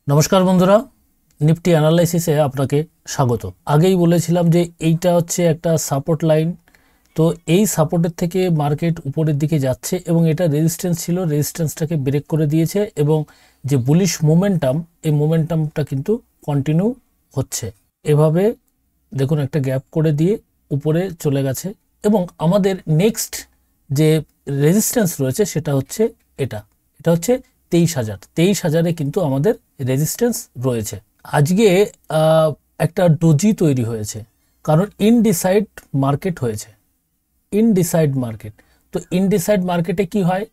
নমস্কার বন্ধুরা, নিফটি অ্যানালাইসিসে আপনাকে স্বাগত। আগেই বলেছিলাম যে এইটা হচ্ছে একটা সাপোর্ট লাইন। তো এই সাপোর্টের থেকে মার্কেট উপরের দিকে যাচ্ছে এবং এটা রেজিস্ট্যান্স ছিল, রেজিস্ট্যান্সটাকে ব্রেক করে দিয়েছে এবং যে বুলিশ মোমেন্টাম, এই মোমেন্টামটা কিন্তু কন্টিনিউ হচ্ছে। এভাবে দেখুন একটা গ্যাপ করে দিয়ে উপরে চলে গেছে এবং আমাদের নেক্সট যে রেজিস্ট্যান্স রয়েছে সেটা হচ্ছে এটা হচ্ছে 23,000 কিন্তু আমাদের রেজিস্ট্যান্স রয়েছে। আজকে একটা ডোজি তৈরি হয়েছে, কারণ ইনডিসাইড মার্কেট হয়েছে। ইনডিসাইড মার্কেট, তো ইনডিসাইড মার্কেটে কি হয়?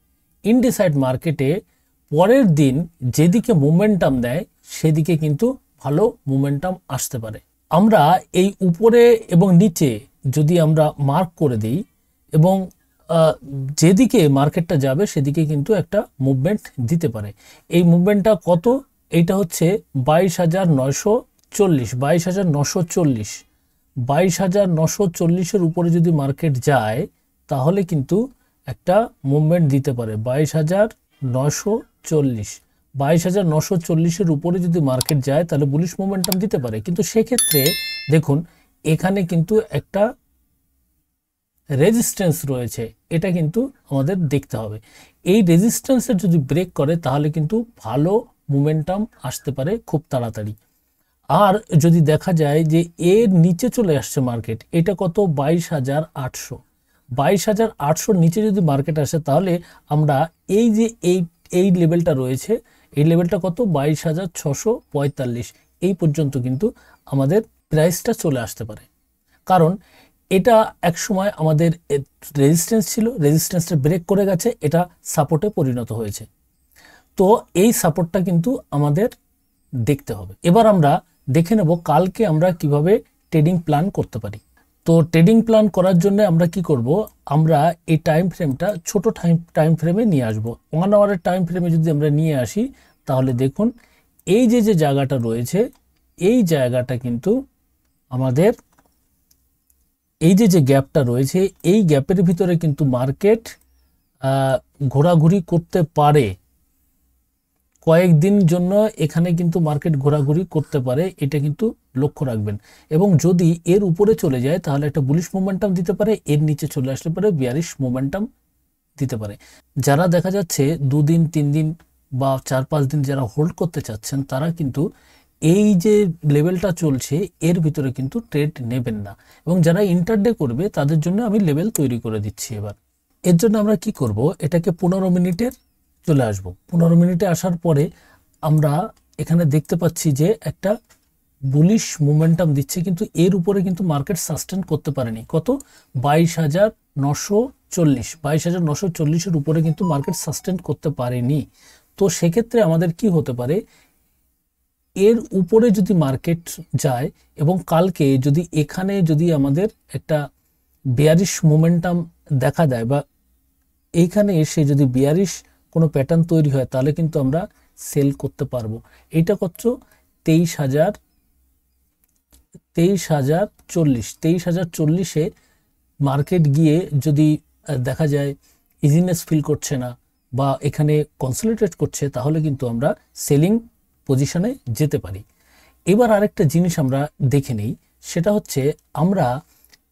ইনডিসাইড মার্কেটে পরের দিন যেদিকে মোমেন্টাম দেয় সেদিকে কিন্তু ভালো মোমেন্টাম আসতে পারে। আমরা এই উপরে এবং নিচে যদি আমরা মার্ক করে দিই এবং যেদিকে মার্কেটটা যাবে সেদিকে কিন্তু একটা মুভমেন্ট দিতে পারে। এই মুভমেন্টটা কত? এইটা হচ্ছে 22,940, 22,940, 22,940-এর উপরে যদি মার্কেট যায় তাহলে কিন্তু একটা মুভমেন্ট দিতে পারে। 22,940, 22,940-এর উপরে যদি মার্কেট যায় তাহলে বুলিশ মোমেন্টাম দিতে পারে। কিন্তু সেক্ষেত্রে দেখুন এখানে কিন্তু একটা রেজিস্ট্যান্স রয়েছে, এটা কিন্তু আমাদের দেখতে হবে। এই রেজিস্ট্যান্সের যদি ব্রেক করে তাহলে কিন্তু ভালো মোমেন্টাম আসতে পারে খুব তাড়াতাড়ি। আর যদি দেখা যায় যে এর নিচে চলে আসছে মার্কেট, এটা কত? 22,800, 22,800 নিচে যদি মার্কেট আসে তাহলে আমরা এই যে এই লেভেলটা রয়েছে, এই লেভেলটা কত? 22,645, এই পর্যন্ত কিন্তু আমাদের প্রাইসটা চলে আসতে পারে। কারণ এটা এক সময় আমাদের রেজিস্ট্যান্স ছিল, রেজিস্ট্যান্সটা ব্রেক করে গেছে, এটা সাপোর্টে পরিণত হয়েছে। তো এই সাপোর্টটা কিন্তু আমাদের দেখতে হবে। এবার আমরা দেখে নেব কালকে আমরা কিভাবে ট্রেডিং প্ল্যান করতে পারি। তো ট্রেডিং প্ল্যান করার জন্য আমরা কি করব? আমরা এই টাইম ফ্রেমটা ছোট টাইম ফ্রেমে নিয়ে আসব। 1 আওয়ারের টাইম ফ্রেমে যদি আমরা নিয়ে আসি তাহলে দেখুন এই যে জায়গাটা রয়েছে, এই জায়গাটা কিন্তু আমাদের এই যে গ্যাপটা রয়েছে, এই গ্যাপের ভিতরে কিন্তু মার্কেট ঘোরাঘুরি করতে পারে কয়েকদিন জন্য। এখানে কিন্তু মার্কেট ঘোরাঘুরি করতে পারে, এটা কিন্তু লক্ষ্য রাখবেন। এবং যদি এর উপরে চলে যায় তাহলে একটা বুলিশ মোমেন্টাম দিতে পারে, এর নিচে চলে আসলে পারে বিয়ারিশ মোমেন্টাম দিতে পারে। যারা দেখা যাচ্ছে 2 দিন 3 দিন বা 4-5 দিন যারা হোল্ড করতে চাচ্ছেন তারা কিন্তু এই যে লেভেলটা চলছে এর ভিতরে কিন্তু ট্রেড নেবেন না। এবং যারা ইন্টারডে করবে তাদের জন্য আমি লেভেল তৈরি করে দিচ্ছি। এবার এর জন্য আমরা কি করব? এটাকে 15 মিনিটের চলে আসব। 15 মিনিটে আসার পরে আমরা এখানে দেখতে পাচ্ছি যে একটা বুলিশ মোমেন্টাম দিচ্ছে, কিন্তু এর উপরে কিন্তু মার্কেট সাস্টেন করতে পারেনি। কত? 22,940, 22,940-এর উপরে কিন্তু মার্কেট সাস্টেন করতে পারেনি। তো সেক্ষেত্রে আমাদের কি হতে পারে? এর উপরে যদি মার্কেট যায় এবং কালকে যদি এখানে যদি আমাদের একটা বেয়ারিশ মোমেন্টাম দেখা দেয় বা এইখানে এসে যদি বেয়ারিশ কোনো প্যাটার্ন তৈরি হয় তাহলে কিন্তু আমরা সেল করতে পারবো। এইটা কত? 23,040, 23,040-এ মার্কেট গিয়ে যদি দেখা যায় ইজিনেস ফিল করছে না বা এখানে কনসলিডেট করছে তাহলে কিন্তু আমরা সেলিং পজিশনে যেতে পারি। এবার আরেকটা জিনিস আমরা দেখে নিই, সেটা হচ্ছে আমরা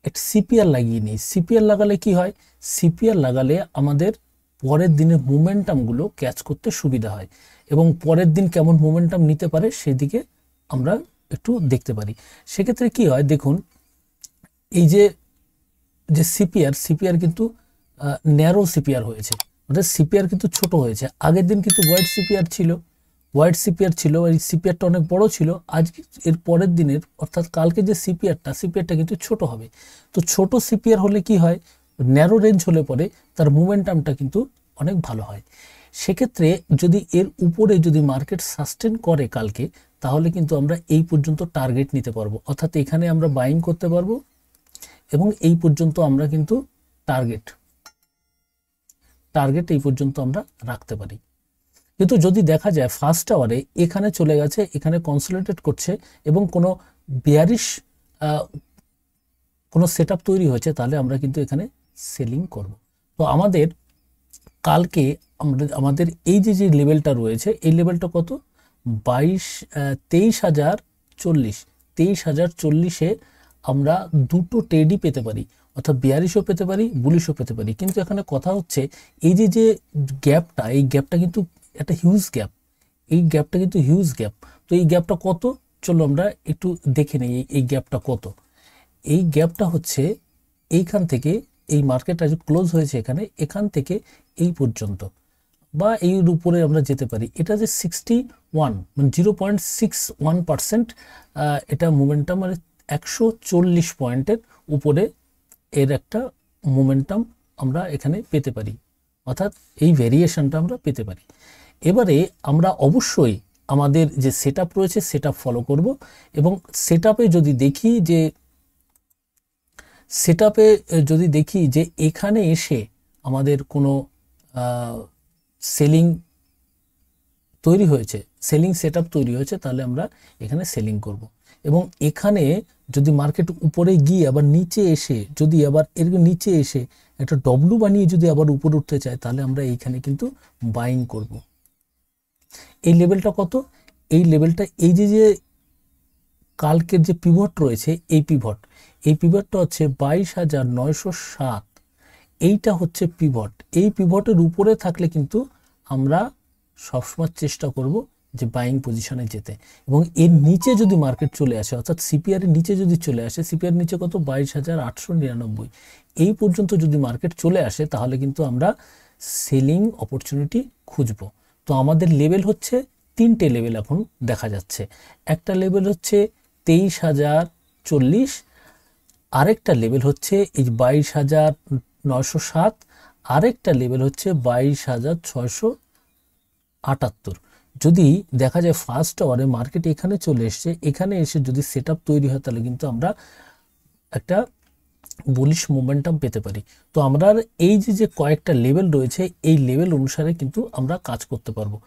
একটা সিপিআর লাগিয়ে নিই। সিপিআর লাগালে কি হয়? সিপিআর লাগালে আমাদের পরের দিনের মোমেন্টামগুলো ক্যাচ করতে সুবিধা হয় এবং পরের দিন কেমন মোমেন্টাম নিতে পারে সেদিকে আমরা একটু দেখতে পারি। সেক্ষেত্রে কি হয় দেখুন, এই যে সিপিআর কিন্তু ন্যারো সিপিআর হয়েছে, অর্থাৎ সিপিআর কিন্তু ছোট হয়েছে। আগের দিন কিন্তু হোয়াইট সিপিআর ছিল, এই সিপিআরটা অনেক বড় ছিল। আজ এর পরের দিনের অর্থাৎ কালকে যে সিপিআরটা কিন্তু ছোট হবে। তো ছোট সিপিআর হলে কি হয়? ন্যারো রেঞ্জ হলে পরে তার মোমেন্টামটা কিন্তু অনেক ভালো হয়। সেক্ষেত্রে যদি এর উপরে যদি মার্কেট সাস্টেন করে কালকে তাহলে কিন্তু আমরা এই পর্যন্ত টার্গেট নিতে পারবো, অর্থাৎ এখানে আমরা বাইং করতে পারবো এবং এই পর্যন্ত আমরা কিন্তু টার্গেট এই পর্যন্ত আমরা রাখতে পারি। কিন্তু যদি দেখা যায় ফার্স্ট আওয়ারে এখানে চলে গেছে, এখানে কনসলিডেট করছে এবং কোনো বেয়ারিশ কোনো সেটআপ তৈরি হয়েছে তাহলে আমরা কিন্তু এখানে সেলিং করব। তো কালকে আমাদের এই যে লেভেলটা রয়েছে এই লেভেলটা কত? 23,040 আমরা দুটো ট্রেডই পেতে পারি, অর্থাৎ বিয়ারিশও পেতে পারি, বুলিশও পেতে পারি। কিন্তু এখানে কথা হচ্ছে এই যে গ্যাপটা, এই গ্যাপটা কিন্তু একটা হিউজ গ্যাপ, এই গ্যাপটা কিন্তু হিউজ গ্যাপ। তো এই গ্যাপটা কত, চলো আমরা একটু দেখে নিই এই গ্যাপটা কত। এই গ্যাপটা হচ্ছে এইখান থেকে, এই মার্কেটটা যে ক্লোজ হয়েছে এখান থেকে এই পর্যন্ত বা এর উপরে আমরা যেতে পারি। এটা যে 61 মানে 0.61% এটা মোমেন্টাম, মানে 140 পয়েন্টের উপরে এর একটা মোমেন্টাম আমরা এখানে পেতে পারি, অর্থাৎ এই ভেরিয়েশনটা আমরা পেতে পারি। এবারে আমরা অবশ্যই আমাদের যে সেটআপ রয়েছে সেটআপ ফলো করব, এবং সেটআপে যদি দেখি যে এখানে এসে আমাদের কোনো সেলিং তৈরি হয়েছে, সেলিং সেটআপ তৈরি হয়েছে, তাহলে আমরা এখানে সেলিং করব। এবং এখানে যদি মার্কেট উপরে গিয়ে আবার নিচে এসে, যদি আবার এর নিচে এসে একটা ডব্লু বানিয়ে যদি আবার উপরে উঠতে চায়, তাহলে আমরা এইখানে কিন্তু বাইং করব। এই লেভেলটা কত, এই লেভেলটা এই যে কালকের যে পিভট রয়েছে, এই পিভটটা হচ্ছে 22,907, এইটা হচ্ছে পিভট। এই পিভটের উপরে থাকলে কিন্তু আমরা সবসময় চেষ্টা করব যে বাইং পজিশনে যেতে। এবং এর নিচে যদি মার্কেট চলে আসে, অর্থাৎ সিপিআর এর নিচে যদি চলে আসে, সিপিআর নিচে কত 22,899, এই পর্যন্ত যদি মার্কেট চলে আসে, তাহলে কিন্তু আমরা সেলিং অপরচুনিটি খুঁজব। তো আমাদের লেভেল হচ্ছে তিনটে লেভেল এখন দেখা যাচ্ছে। একটা লেভেল হচ্ছে 23,040, আরেকটা লেভেল হচ্ছে এই 22,907, আরেকটা লেভেল হচ্ছে 22,678। যদি দেখা যায় ফার্স্ট আওয়ারে মার্কেট এখানে চলে এসছে, এখানে এসে যদি সেটআপ তৈরি হয়, তাহলে কিন্তু আমরা একটা বুলিশ মোমেন্টাম পেতে পারি। তো আমরা এই যে কয়েকটা লেভেল রয়েছে, এই লেভেল অনুসারে কিন্তু আমরা কাজ করতে পারবো।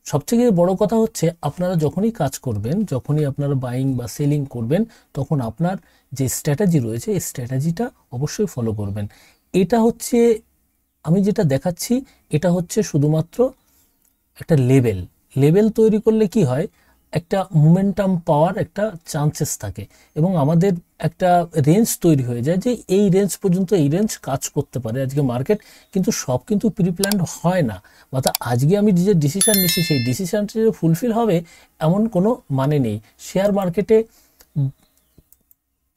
সবথেকে বড় কথা হচ্ছে, আপনারা যখনই কাজ করবেন, যখনই আপনারা বাইং বা সেলিং করবেন, তখন আপনার যে স্ট্র্যাটেজি রয়েছে, এই স্ট্র্যাটেজিটা অবশ্যই ফলো করবেন। এটা হচ্ছে, আমি যেটা দেখাচ্ছি, এটা হচ্ছে শুধুমাত্র একটা লেভেল তৈরি করলে কি হয়, একটা মোমেন্টাম পাওয়ার একটা চান্সেস থাকে, এবং আমাদের একটা রেঞ্জ তৈরি হয়ে যায় যে এই রেঞ্জ পর্যন্ত এই রেঞ্জ কাজ করতে পারে আজকে মার্কেট। কিন্তু সব কিন্তু প্রিপ্ল্যান্ড হয় না, অর্থাৎ আজকে আমি যে ডিসিশন নিচ্ছি, সেই ডিসিশনটি যে ফুলফিল হবে এমন কোনো মানে নেই। শেয়ার মার্কেটে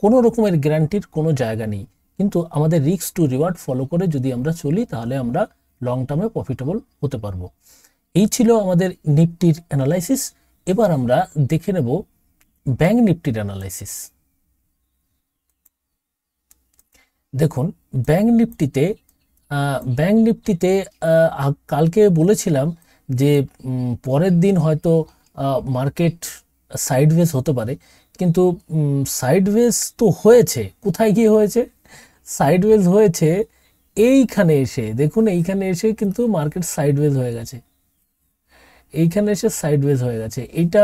কোনো রকমের গ্যারান্টির কোনো জায়গা নেই, কিন্তু আমাদের রিস্ক টু রিওয়ার্ড ফলো করে যদি আমরা চলি, তাহলে আমরা লং টার্মে প্রফিটেবল হতে পারবো। এই ছিল আমাদের নিফটির অ্যানালাইসিস। এবার আমরা দেখে নেব ব্যাংক নিফটির অ্যানালাইসিস। দেখুন, ব্যাংক নিফটিতে কালকে বলেছিলাম যে পরের দিন হয়তো মার্কেট সাইডওয়েজ হতে পারে, কিন্তু সাইডওয়েজ তো হয়েছে। কোথায় গিয়ে হয়েছে? সাইডওয়েজ হয়েছে এইখানে এসে। দেখুন, এইখানে এসে কিন্তু মার্কেট সাইডওয়েজ হয়ে গেছে, এইখানে এসে সাইডওয়েজ হয়ে গেছে। এইটা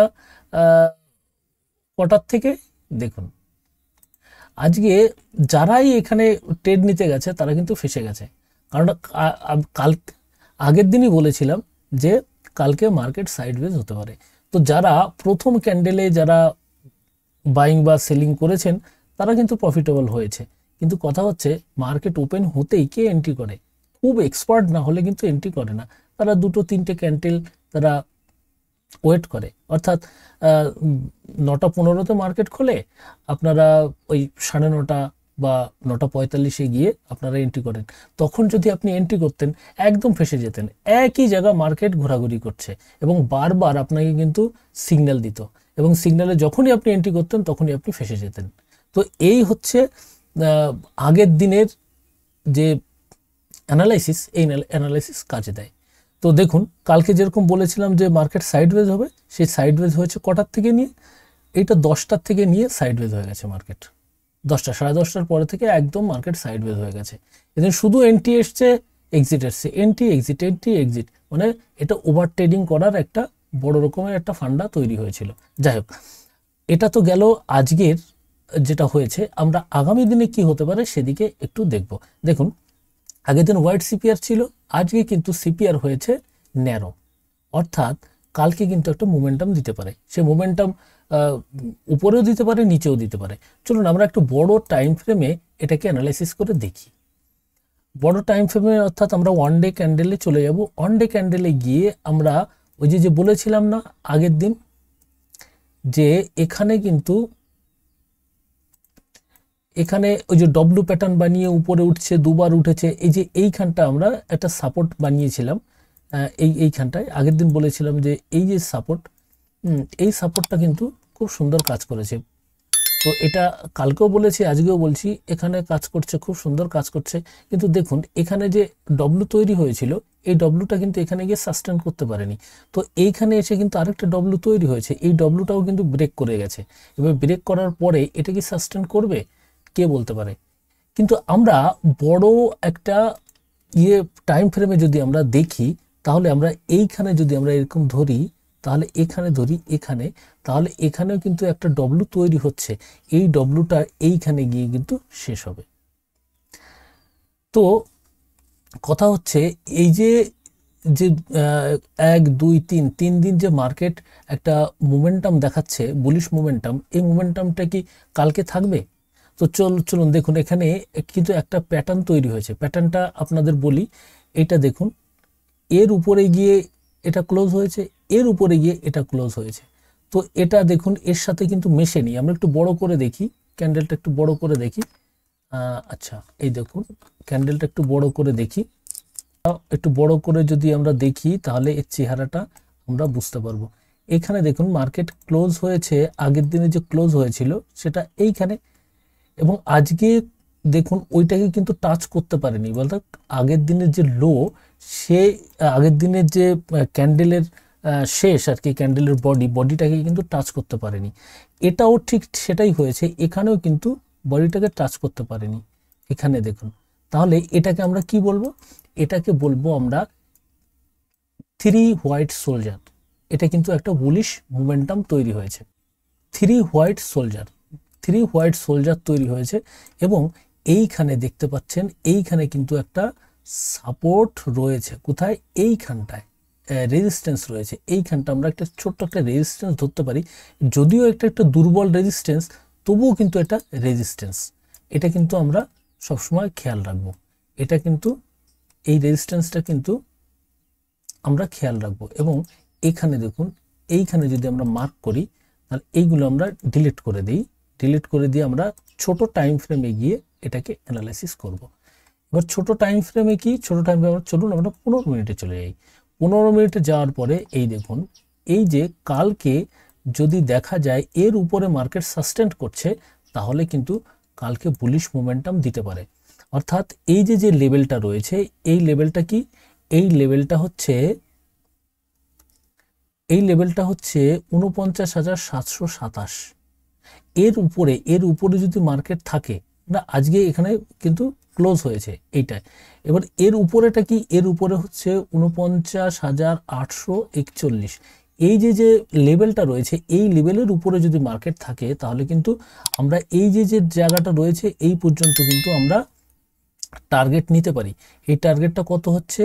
কটার থেকে দেখুন, আজকে যারাই এখানে ট্রেড নিতে গেছে তারা কিন্তু ফেসে গেছে। কারণ কাল আগের দিনই বলেছিলাম যে কালকে মার্কেট সাইডওয়েজ হতে পারে। তো যারা প্রথম ক্যান্ডেলে যারা বাইং বা সেলিং করেছেন, তারা কিন্তু প্রফিটেবল হয়েছে। কিন্তু কথা হচ্ছে, মার্কেট ওপেন হতেই কে এন্ট্রি করে? খুব এক্সপার্ট না হলে কিন্তু এন্ট্রি করে না। তারা দুটো তিনটে ক্যান্ডেল তারা ওয়েট করে, অর্থাৎ 9:15-তে মার্কেট খোলে, আপনারা ওই 9:30 বা 9:45 গিয়ে আপনারা এন্ট্রি করেন। তখন যদি আপনি এন্ট্রি করতেন, একদম ফেসে যেতেন। একই জায়গা মার্কেট ঘোরাঘুরি করছে এবং বারবার আপনাকে কিন্তু সিগন্যাল দিত, এবং সিগন্যালে যখনই আপনি এন্ট্রি করতেন তখনই আপনি ফেসে যেতেন। তো এই হচ্ছে আগের দিনের যে অ্যানালাইসিস, এই অ্যানালাইসিস কাজে দেয়। তো দেখুন, কালকে যেরকম বলেছিলাম যে মার্কেট সাইডওয়েজ হবে, সেই সাইডওয়েজ হয়েছে কটার থেকে নিয়ে? এইটা 10টার থেকে নিয়ে সাইডওয়েজ হয়ে গেছে মার্কেট। 10টা, 10:30টার পরে থেকে একদম মার্কেট সাইডওয়েজ হয়ে গেছে। এদিন শুধু এন্ট্রি এসছে, এক্সিট এসছে, এন্ট্রি এক্সিট, মানে এটা ওভার ট্রেডিং করার একটা বড় রকমের একটা ফান্ডা তৈরি হয়েছিল। যাই হোক, এটা তো গেল আজকের যেটা হয়েছে। আমরা আগামী দিনে কি হতে পারে সেদিকে একটু দেখব। দেখুন, আগের দিন হোয়াইট সিপিআর ছিল, আজকে কিন্তু সিপিআর হয়েছে ন্যারো, অর্থাৎ কালকে কিন্তু একটা মোমেন্টাম দিতে পারে। সে মোমেন্টাম উপরেও দিতে পারে, নিচেও দিতে পারে। চলুন আমরা একটু বড় টাইম ফ্রেমে এটাকে অ্যানালাইসিস করে দেখি। বড় টাইম ফ্রেমে অর্থাৎ আমরা ওয়ান ডে ক্যান্ডেলে চলে যাব। ওয়ান ডে ক্যান্ডেলে গিয়ে আমরা ওই যে বলেছিলাম না আগের দিন যে এখানে কিন্তু এখানে ওই যে ডব্লু প্যাটার্ন বানিয়ে উপরে উঠছে, দুবার উঠেছে, এই যে এইখানটা আমরা একটা সাপোর্ট বানিয়েছিলাম। এইখানটায় আগের দিন বলেছিলাম যে এই যে সাপোর্ট, এই সাপোর্টটা কিন্তু খুব সুন্দর কাজ করেছে। তো এটা কালকেও বলেছি, আজকেও বলছি, এখানে কাজ করছে, খুব সুন্দর কাজ করছে। কিন্তু দেখুন এখানে যে ডব্লু তৈরি হয়েছিল, এই ডব্লুটা কিন্তু এখানে গিয়ে সাস্টেন করতে পারেনি। তো এইখানে এসে কিন্তু আরেকটা ডব্লু তৈরি হয়েছে, এই ডব্লুটাও কিন্তু ব্রেক করে গেছে। এবার ব্রেক করার পরে এটা কি সাস্টেন করবে, কে বলতে পারে। কিন্তু আমরা বড় একটা টাইম ফ্রেমে যদি আমরা দেখি, তাহলে আমরা এইখানে যদি আমরা এরকম ধরি, তাহলে এখানে ধরি, এখানে, তাহলে এখানেও কিন্তু একটা ডব্লু তৈরি হচ্ছে। এই ডব্লুটা এইখানে গিয়ে কিন্তু শেষ হবে। তো কথা হচ্ছে এই যে যে 1 2 3 3 দিন যে মার্কেট একটা মোমেন্টাম দেখাচ্ছে, বুলিশ মোমেন্টাম, এই মোমেন্টামটা কি কালকে থাকবে? তো চলুন দেখুন এখানে কিন্তু একটা প্যাটার্ন তৈরি হয়েছে। প্যাটার্নটা আপনাদের বলি, এটা দেখুন, এর উপরে গিয়ে এটা ক্লোজ হয়েছে, এর উপরে গিয়ে এটা ক্লোজ হয়েছে। তো এটা দেখুন এর সাথে কিন্তু মেশেনি। আমরা একটু বড় করে দেখি, ক্যান্ডেলটা একটু বড় করে দেখি। আচ্ছা এই দেখুন ক্যান্ডেলটা একটু বড় করে দেখি। একটু বড় করে যদি আমরা দেখি তাহলে এর চেহারাটা আমরা বুঝতে পারবো। এখানে দেখুন মার্কেট ক্লোজ হয়েছে, আগের দিনে যে ক্লোজ হয়েছিল সেটা এইখানে, এবং আজকে দেখুন ওইটাকে কিন্তু টাচ করতে পারেনি। বলতে আগের দিনের যে লো, সে আগের দিনের যে ক্যান্ডেলের শেষ আর কি, ক্যান্ডেলের বডিটাকে কিন্তু টাচ করতে পারেনি। এটাও ঠিক সেটাই হয়েছে, এখানেও কিন্তু বডিটাকে টাচ করতে পারেনি। এখানে দেখুন, তাহলে এটাকে আমরা কি বলবো? এটাকে বলবো আমরা 3 হোয়াইট সোলজার। এটা কিন্তু একটা বুলিশ মোমেন্টাম তৈরি হয়েছে। 3 হোয়াইট সোলজার তৈরি হয়েছে, এবং এইখানে দেখতে পাচ্ছেন এইখানে কিন্তু একটা সাপোর্ট রয়েছে। কোথায়? এইখানটায় রেজিস্ট্যান্স রয়েছে। এইখানটা আমরা একটা ছোট্ট একটা রেজিস্ট্যান্স ধরতে পারি, যদিও একটা দুর্বল রেজিস্ট্যান্স, তবুও কিন্তু এটা রেজিস্ট্যান্স। এটা কিন্তু আমরা সবসময় খেয়াল রাখবো। এটা কিন্তু এই রেজিস্ট্যান্সটা কিন্তু আমরা খেয়াল রাখবো। এবং এখানে দেখুন, এইখানে যদি আমরা মার্ক করি, তাহলে এইগুলো আমরা ডিলিট করে দিই। ডিলিট করে দিয়ে আমরা ছোট টাইম ফ্রেমে গিয়ে এটাকে অ্যানালাইসিস করব। এবার ছোট টাইম ফ্রেমে কি, ছোট টাইম ফ্রেমে চলুন আমরা 15 মিনিটে চলে যাই। 15 মিনিটে যাওয়ার পরে এই দেখুন, এই যে কালকে যদি দেখা যায় এর উপরে মার্কেট সাস্টেন করছে, তাহলে কিন্তু কালকে বুলিশ মোমেন্টাম দিতে পারে। অর্থাৎ এই যে লেভেলটা রয়েছে, এই লেভেলটা কি? এই লেভেলটা হচ্ছে 49,727। এর উপরে যদি মার্কেট থাকে না, আজকে এখানে কিন্তু ক্লোজ হয়েছে এইটায়। এবার এর উপরেটা কি? এর উপরে হচ্ছে 49,841। এই যে লেভেলটা রয়েছে, এই লেভেলের উপরে যদি মার্কেট থাকে, তাহলে কিন্তু আমরা এই যে জায়গাটা রয়েছে এই পর্যন্ত কিন্তু আমরা টার্গেট নিতে পারি। এই টার্গেটটা কত হচ্ছে?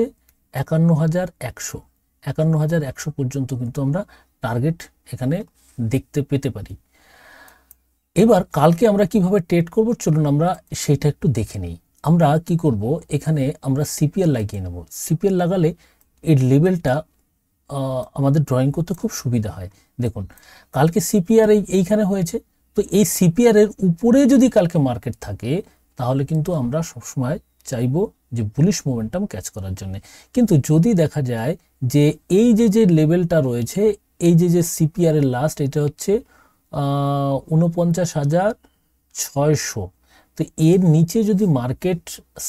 51,100। 51,100 পর্যন্ত কিন্তু আমরা টার্গেট এখানে দেখতে পেতে পারি। এবার কালকে আমরা কিভাবে ট্রেড করব, চলুন আমরা সেটা একটু দেখে নিই। আমরা কি করব, এখানে আমরা সিপিএল লাগিয়ে নেব। সিপিএল লাগালে এই লেভেলটা আমাদের ড্রয়িং করতে খুব সুবিধা হয়। দেখুন কালকে সিপিআর এইখানে হয়েছে, তো এই সিপিআর এর উপরে যদি কালকে মার্কেট থাকে, তাহলে কিন্তু আমরা সবসময় চাইবো যে বুলিশ মোমেন্টাম ক্যাচ করার জন্য। কিন্তু যদি দেখা যায় যে এই যে লেভেলটা রয়েছে, এই যে সিপিআর এর লাস্ট, এটা হচ্ছে 49,600, তো এর নিচে যদি মার্কেট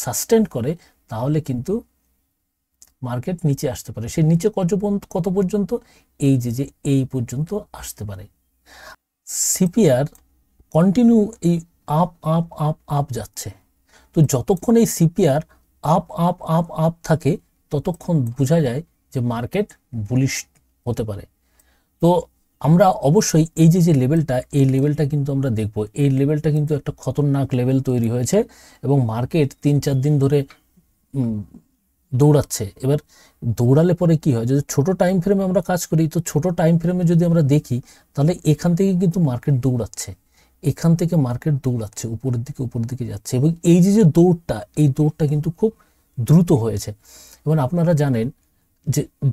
সাস্টেন করে, তাহলে কিন্তু মার্কেট নিচে আসতে পারে। সে নিচে কত পর্যন্ত? এই যে এই পর্যন্ত আসতে পারে। সিপিআর কন্টিনিউ এই আপ আপ আপ আপ যাচ্ছে। তো যতক্ষণ এই CPR up up up up থাকে, ততক্ষণ বোঝা যায় যে মার্কেট বুলিশ হতে পারে। তো আমরা অবশ্যই এই যে লেভেলটা, এই লেভেলটা কিন্তু আমরা দেখব। এই লেভেলটা কিন্তু একটা খতরনাক লেভেল তৈরি হয়েছে, এবং মার্কেট 3-4 দিন ধরে দৌড়াচ্ছে। এবার দৌড়ালে পরে কি হয়, যদি ছোট টাইম ফ্রেমে আমরা কাজ করি, তো ছোট টাইম ফ্রেমে যদি আমরা দেখি তাহলে এখান থেকে কিন্তু মার্কেট দৌড়াচ্ছে, এখান থেকে মার্কেট দৌড়াচ্ছে উপরের দিকে যাচ্ছে। এবং এই যে দৌড়টা, এই দৌড়টা কিন্তু খুব দ্রুত হয়েছে। এবং আপনারা জানেন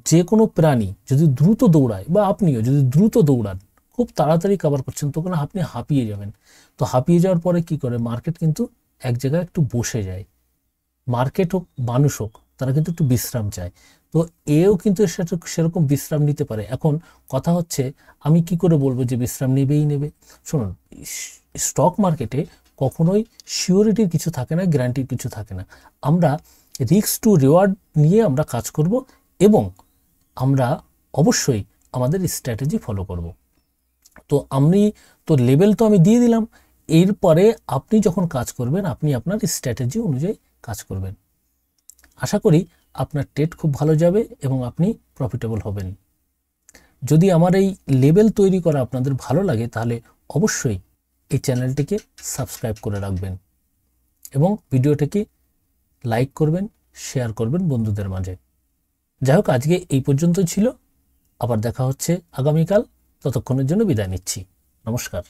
যে কোনো প্রাণী যদি দ্রুত দৌড়ায়, বা আপনিও যদি দ্রুত দৌড়ান, খুব তাড়াতাড়ি কভার করছেন, তখন আপনি হাঁপিয়ে যাবেন। তো হাঁপিয়ে যাওয়ার পরে কি করে, মার্কেট কিন্তু এক জায়গায় একটু বসে যায়। মার্কেট হোক, মানুষ হোক, তারা কিন্তু একটু বিশ্রাম চায়। তো এও কিন্তু সেরকম বিশ্রাম নিতে পারে। এখন কথা হচ্ছে, আমি কি করে বলবো যে বিশ্রাম নেবে? শুনুন, স্টক মার্কেটে কখনোই সিওরিটির কিছু থাকে না, গ্যারান্টির কিছু থাকে না। আমরা রিস্ক টু রিওয়ার্ড নিয়ে আমরা কাজ করব, এবং আমরা অবশ্যই আমাদের স্ট্র্যাটেজি ফলো করব। তো লেভেল তো আমি দিয়ে দিলাম, এরপরে আপনি যখন কাজ করবেন, আপনি আপনার স্ট্র্যাটেজি অনুযায়ী কাজ করবেন। আশা করি আপনার ট্রেড খুব ভালো যাবে এবং আপনি প্রফিটেবল হবেন। যদি আমার এই লেভেল তৈরি করা আপনাদের ভালো লাগে, তাহলে অবশ্যই এই চ্যানেলটিকে সাবস্ক্রাইব করে রাখবেন এবং ভিডিওটিকে লাইক করবেন, শেয়ার করবেন বন্ধুদের মাঝে। যাই হোক, আজকে এই পর্যন্তই ছিল। আবার দেখা হচ্ছে আগামীকাল। ততক্ষণের জন্য বিদায় নিচ্ছি। নমস্কার।